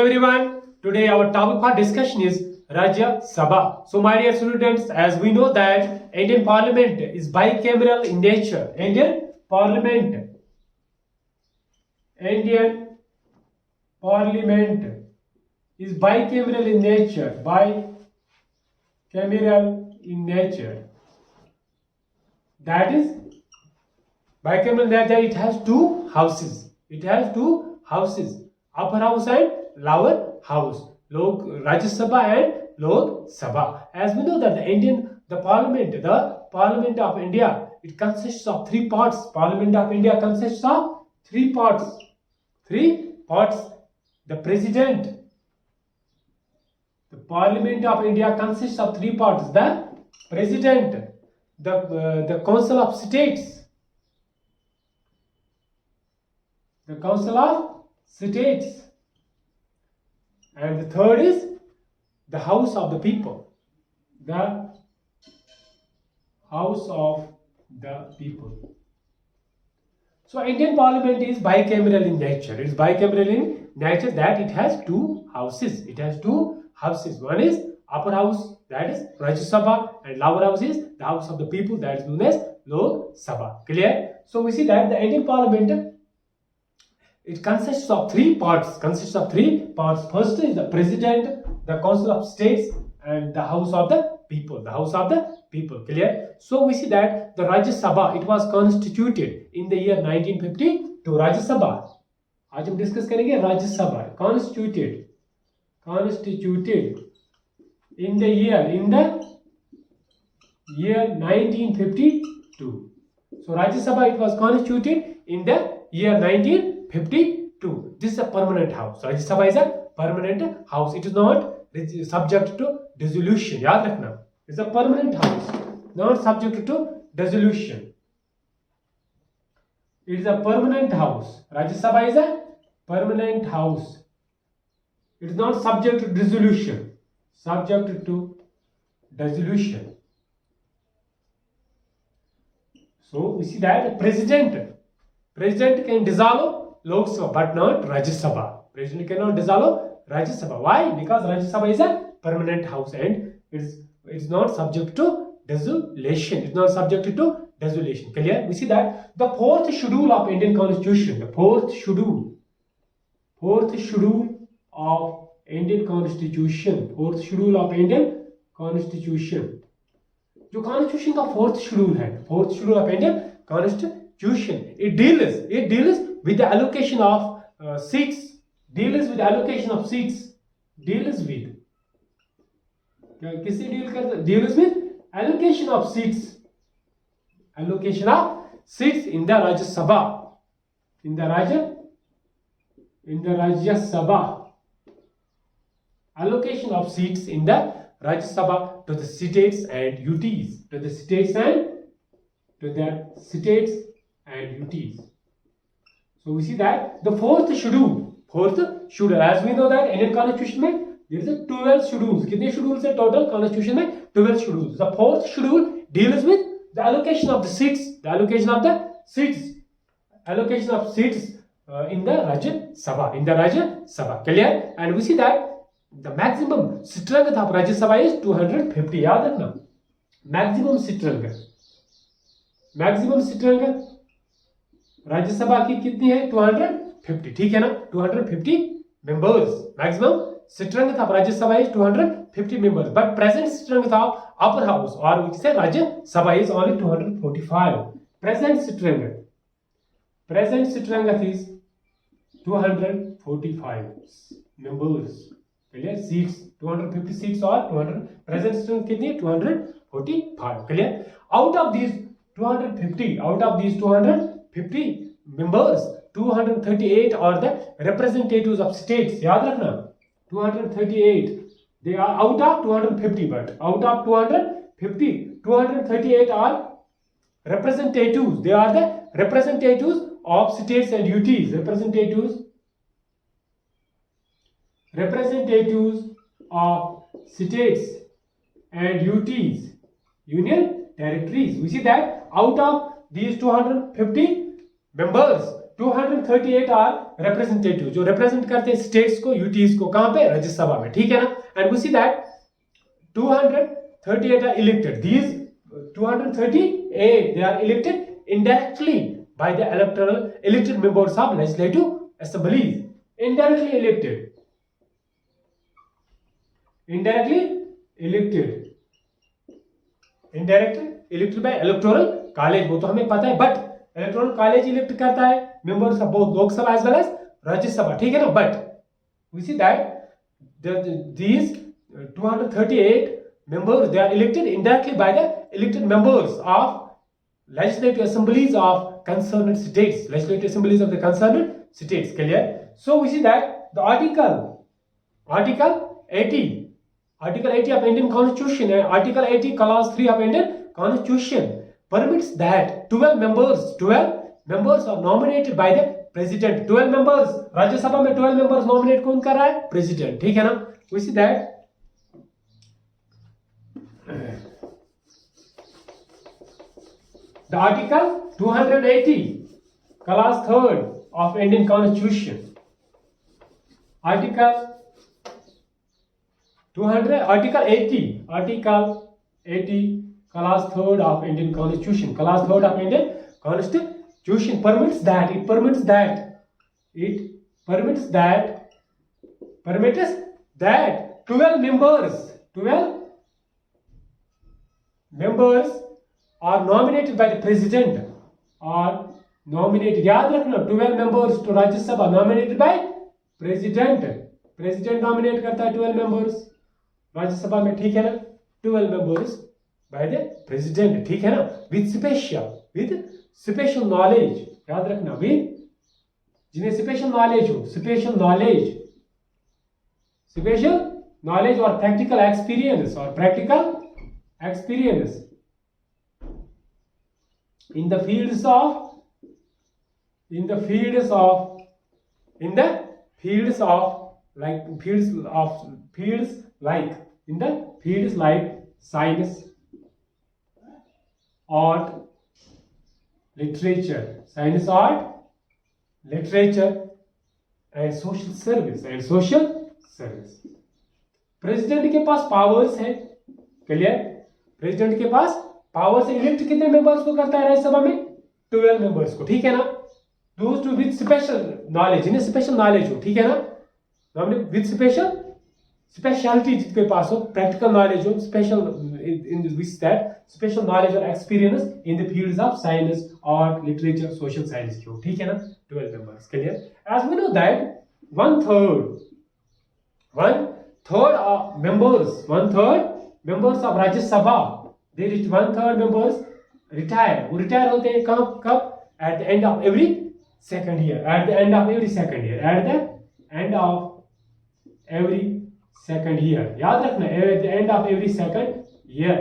Everyone, today our topic for discussion is Rajya Sabha. So my dear students, as we know that Indian Parliament is bicameral in nature. Indian Parliament is bicameral in nature. Bicameral in nature. That is bicameral in nature. It has two houses. Upper house and lower house. Rajya Sabha and Lok Sabha. As we know that the Parliament of India, it consists of three parts. Parliament of India consists of three parts. The President. The Parliament of India consists of three parts. The President, the Council of States. The Council of States. And the third is the House of the People. The House of the People. So Indian Parliament is bicameral in nature. It is bicameral in nature that it has two houses. One is upper house, that is Rajya Sabha, and lower house is the House of the People, that is known as Lok Sabha. Clear? So we see that the Indian Parliament, it consists of three parts. First is the President, the Council of States, and the House of the People. Clear? So we see that the Rajya Sabha, it was constituted in the year 1952. Rajya Sabha. आज हम discuss करेंगे Rajya Sabha. Constituted in the year 1952. So Rajya Sabha, it was constituted in the year 1952. This is a permanent house. Rajya Sabha is a permanent house. It is not subject to dissolution. याद रखना. It's a permanent house, not subject to dissolution. It is a permanent house. Rajya Sabha is a permanent house. It is not subject to dissolution. So we see that the President can dissolve Lok Sabha but not Rajya Sabha. President cannot dissolve Rajya Sabha. Why? Because Rajya Sabha is a permanent house and it's not subject to dissolution. Clear? We see that the fourth schedule of Indian Constitution, the fourth schedule of Indian Constitution, जो constitution का fourth schedule of Indian constitution, it deals with the allocation of seats. किससे deal करता है? Deals with allocation of seats in the Rajya Sabha. In the Rajya Sabha. Allocation of seats in the Rajya Sabha to the states and UTs. So we see that the fourth schedule, as we know that Indian Constitution में there is a 12 schedules. कितने schedules है total Constitution में? 12 schedules. The fourth schedule deals with the allocation of the seats. In the Rajya Sabha. Clear? And we see that the maximum strength of Rajya Sabha is 250. याद रखना. Maximum strength Rajya Sabha की कितनी है? 250. ठीक है ना? 250 members. Maximum strength of Rajya Sabha is 250 members. But present strength of upper house or which say Rajya Sabha is only 245. Present strength is 245 members. Clear? Seats 250 seats or 200. Present strength कितनी है? 245. Clear? Out of these 250 members, 238 are the representatives of states. याद रखना. 238. They are out of 250, but out of 250, 238 are representatives. They are the representatives of states and UTs. Representatives of states and UTs, union territories. We see that out of these 250 members, 238 are representative, जो represent करते हैं states को, UTs को, कहां पे, राज्यसभा में, ठीक है ना. And we see that 238 are elected. These 238 they are elected indirectly by the elected members of legislative assemblies. Indirectly elected. Indirectly elected by electoral college. वो तो हमें पता है, बट इलेक्टोरल कॉलेज इलेक्ट करता है members of both Lok Sabha as well as Rajya Sabha, ठीक है ना. But we see that these 238 members they are elected indirectly by the elected members of legislative assemblies of concerned states, legislative assemblies of the concerned states. Clear? So we see that the article 80 of Indian Constitution and Article 80 clause 3 of Indian Constitution permits that 12 members are nominated by the president. 12 members, राज्य सभा में 12 members nominate कौन कर रहा है, president, ठीक है ना. We see that the Article 280 clause 3 of Indian Constitution, Article 80 clause 3 of Indian Constitution, clause 3 of Indian Constitution permits that 12 members are nominated by the president, or nominated, याद रखना, 12 members to राज्य सभा nominated by president nominate करता है 12 members राज्य सभा में, ठीक है ना. 12 members by the president, ठीक है ना, with special knowledge, याद रखना, with जिन्हें special knowledge हो, special knowledge और practical experience in the fields like science, art, literature and social service. President के पास पावर्स है, क्लियर. प्रेसिडेंट के पास पावर्स, इलेक्ट कितने मेंबर्स को करता है राज्यसभा में, 12 मेंबर्स को, ठीक है ना. Those two with special knowledge, जिन्हें स्पेशल नॉलेज हो, ठीक है ना. हमने विद स्पेशलिटी जिसके पास हो, प्रैक्टिकल नॉलेज हो, special in which that special knowledge और experience in the fields of science, art, literature, social science की हो, ठीक है ना. 12 members, clear. As we know that one third of members of Rajya Sabha, there is 1/3 members retire. वो retire होते हैं कब? At the end of every second year. At the end of every second year. याद रखना, at the end of every second year.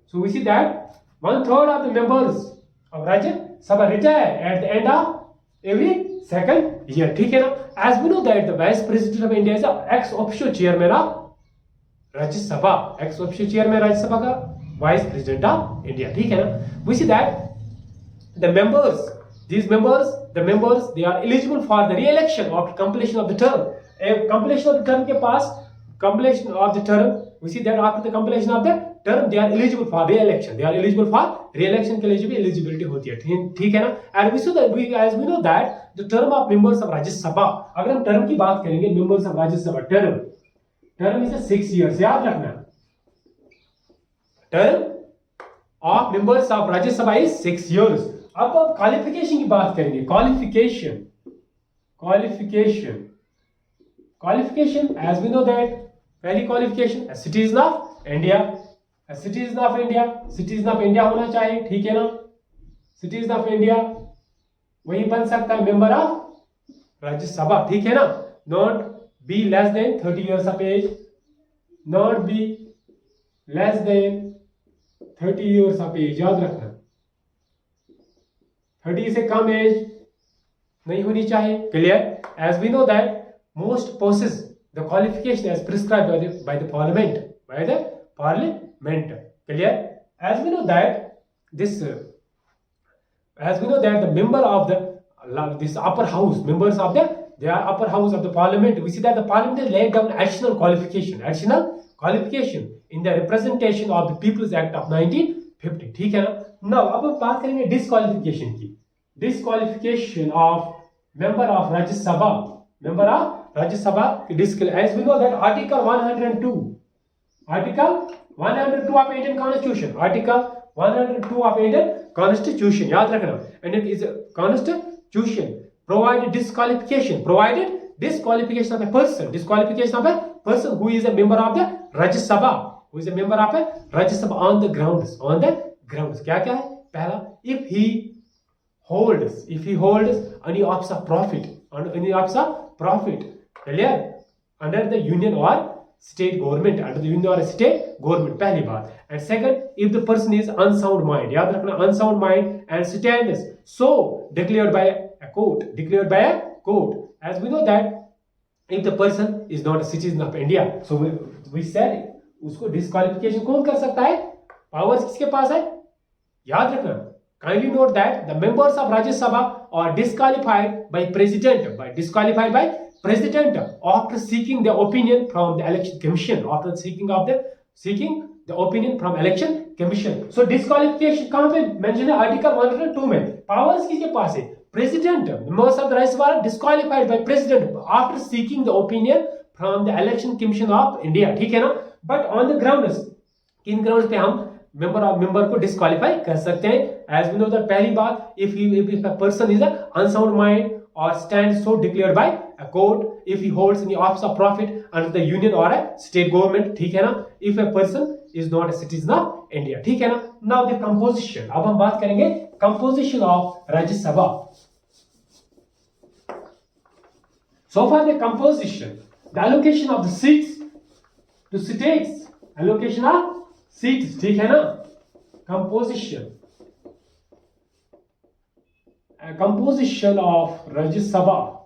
So we see that 1/3 of the members of Rajya Sabha retire at the end of every second year, ठीक है ना. As we know that the Vice President of India is the ex officio chairman of Rajya Sabha, ex officio chairman Rajya Sabha का Vice President of India, ठीक है ना. We see that the members they are eligible for the re-election after completion of the term. Completion of the term के पास, completion of the term, we see that after the completion of the term they are eligible for re-election. के लिए भी eligibility होती है, ठीक है ना. And as we know that the term of members of Rajya Sabha, अगर हम term की बात करेंगे, members of Rajya Sabha term is 6 years, याद रखना. term of members of Rajya Sabha is 6 years. अब क्वालिफिकेशन की बात करेंगे. Qualification as we know that पहली क्वालिफिकेशन citizen of India होना चाहिए, ठीक है ना. citizen of India वही बन सकता है मेंबर ऑफ राज्य सभा, ठीक है ना. Not be less than 30 years of age, not be less than 30 years of age, याद रखना. 30 से कम एज नहीं होनी चाहिए, clear. As we know that most posts the qualification as prescribed by the parliament, clear. As we know that the member of this upper house, members of they are upper house of the parliament. We see that the parliament has laid down additional qualification in the representation of the People's Act of 1950. ठीक है ना? Now अब हम बात करेंगे disqualification की. Disqualification of member of Rajya Sabha. Member of Rajya Sabha, as we know that Article 102 of Indian Constitution, Article 102 of Indian Constitution, याद रखना, and it is a constitution provided disqualification of a person who is a member of the Rajya Sabha, on the grounds क्या क्या है? पहला, if he holds any office of profit, clear, under the union or state government, पहली बात. And second, if the person is unsound mind, याद रखना, unsound mind and stands so declared by a court, as we know that if the person is not a citizen of India, so we said उसको disqualification कौन कर सकता है? Powers किसके पास है? याद रखना. Kindly note that the members of Rajya Sabha are disqualified by president after seeking the opinion from the election commission. So disqualification कहाँ पे mention है? Article 102 में. Powers किसके पास है? President. Members of the Rajya Sabha are disqualified by president after seeking the opinion from the election commission of India. ठीक है ना? But on the grounds, किन grounds पे हम member को disqualify कर सकते हैं? As we know that पहली बात, if a person is an unsound mind or stands so declared by a court, if he holds any office of profit under the union or a state government, ठीक है ना? If a person is not a citizen of India, ठीक है ना? Now the composition, अब हम बात करेंगे composition of Rajya Sabha. So far the composition, the allocation of the seats to states, allocation of seats, ठीक है ना? Composition of Rajya Sabha,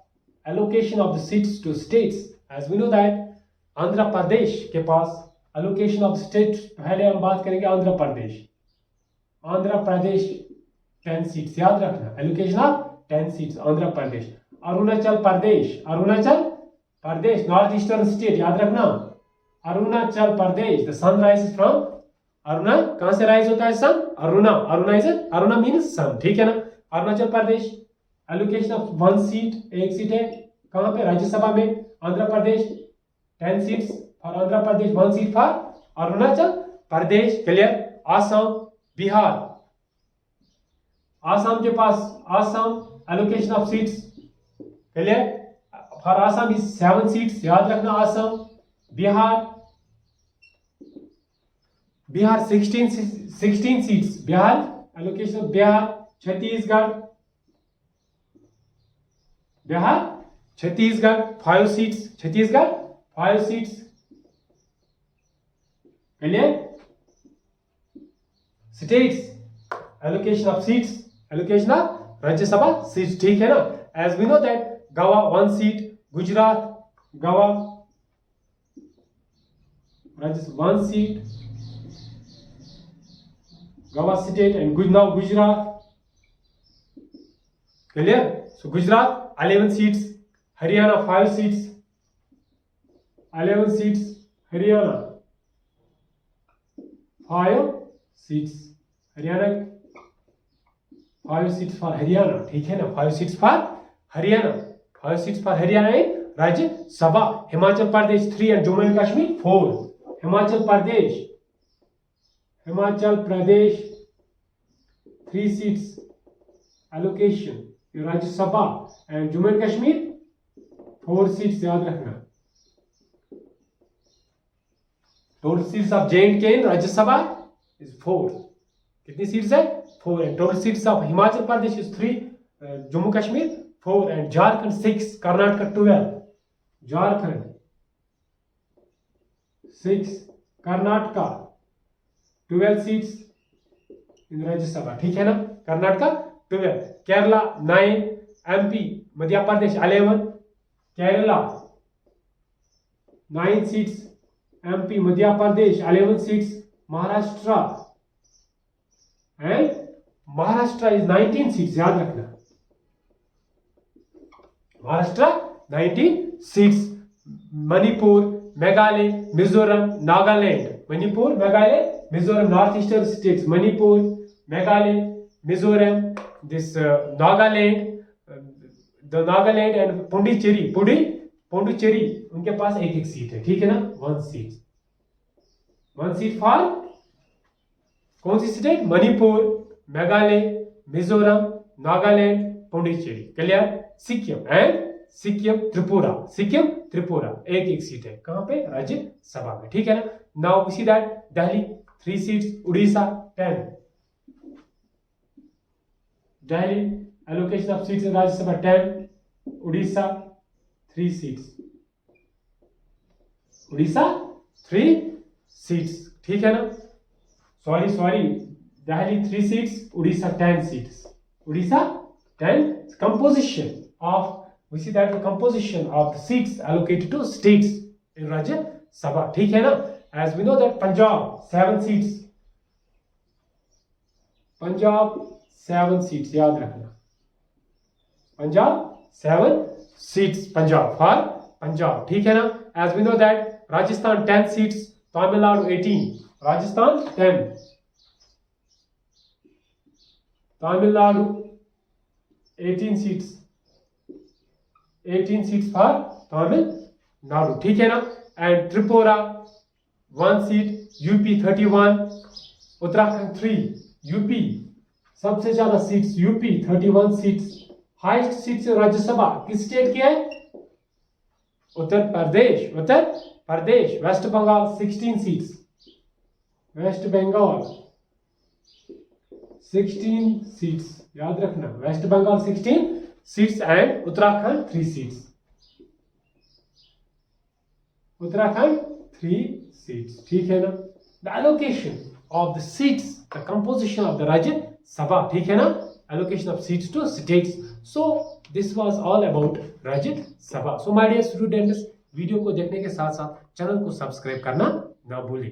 allocation of the seats to states. As we know that Andhra Pradesh के पास allocation of states, पहले हम बात करेंगे Andhra Pradesh 10 seats, याद रखना, allocation of 10 seats Andhra Pradesh. Arunachal Pradesh north eastern state, याद रखना, Arunachal Pradesh. The sun rises from Aruna, कहां से राइज होता है सन? अरुणा मीन्स सन, ठीक है ना? Arunachal Pradesh, allocation of 1 seat, एक सीट है कहां पे? राज्यसभा में. Andhra Pradesh 10 seats for Andhra Pradesh, 1 seat for Arunachal Pradesh, clear. Assam, Bihar, Assam के पास allocation of seats, clear, for Assam is 7 seats, याद रखना. Assam, Bihar 16 seats, Bihar allocation of Bihar. Chhattisgarh 5 seats, Chhattisgarh 5 seats, clear. States, allocation of seats, allocation of Rajya Sabha seats, ठीक है ना? As we know that Goa 1 seat, Gujarat, Goa 1 seat, Goa state and now Gujarat, clear. So Gujarat 11 seats, Haryana 5 seats, 11 seats, Haryana 5 seats, Haryana 5 seats for Haryana, ठीक है ना? 5 seats for Haryana, 5 seats for Haryana in Rajya Sabha. Himachal Pradesh 3 and Jammu and Kashmir 4. Himachal Pradesh 3 seats allocation in Rajya Sabha and Jammu and Kashmir 4 seats, याद रखना. Total seats of J&K in Rajya Sabha is 4. कितनी seats है? 4. And total seats of Himachal Pradesh is 3, Jammu Kashmir 4 and Jharkhand 6, Karnataka 12. Jharkhand 6, Karnataka 12 seats in Rajya Sabha, ठीक है ना? Karnataka 12, Kerala 9, MP Madhya Pradesh 11, Kerala 9 seats, MP Madhya Pradesh 11 seats, Maharashtra is 19 seats, याद रखना. Maharashtra 19 seats. Manipur, Meghalaya, Mizoram, Nagaland. Manipur, Meghalaya, Mizoram, northeastern states. Manipur, Meghalaya, Mizoram, this Nagaland, the Nagaland and Pondicherry. Pondicherry, उनके पास एक एक seat है, ठीक है ना? 1 seat. 1 seat for कौन सी स्टेट? मणिपुर, मेघालय, मिजोरम, नागालैंड, पुडुचेरी. क्लियर? सिक्किम, त्रिपुरा एक एक सीट है. कहां पे? राज्यसभा में, ठीक है ना? Now we see that Delhi 3 seats, Orissa 10. Delhi allocation of seats in Rajya Sabha 10, Orissa 3 seats. Orissa 3 seats, ठीक है ना? Sorry, Delhi 3 seats, Odisha 10 seats. Odisha 10. Composition of, we see that the composition of the seats allocated to states in Rajya Sabha, ठीक है ना? As we know that Punjab 7 seats. Punjab 7 seats, याद रखना. Punjab 7 seats. Punjab for Punjab, ठीक है ना? As we know that Rajasthan 10 seats, Tamil Nadu 18. Rajasthan 10, Tamil Nadu 18 seats. 18 seats for Tamil Nadu, ठीक है ना? And Tripura 1 seat, UP 31, Uttarakhand 3. UP सबसे ज्यादा seats, UP 31 seats. Highest seats Rajya Sabha किस state की है? Uttar Pradesh. West Bengal 16 seats. West Bengal 16 seats, याद रखना. West Bengal 16 seats and Uttarakhand 3 seats. Uttarakhand 3 seats, ठीक है ना? The allocation of the seats, the composition of the Rajya Sabha, ठीक है ना? Allocation of seats to states. So this was all about Rajya Sabha. So my dear students, video को देखने के साथ साथ चैनल को सब्सक्राइब करना ना भूलें.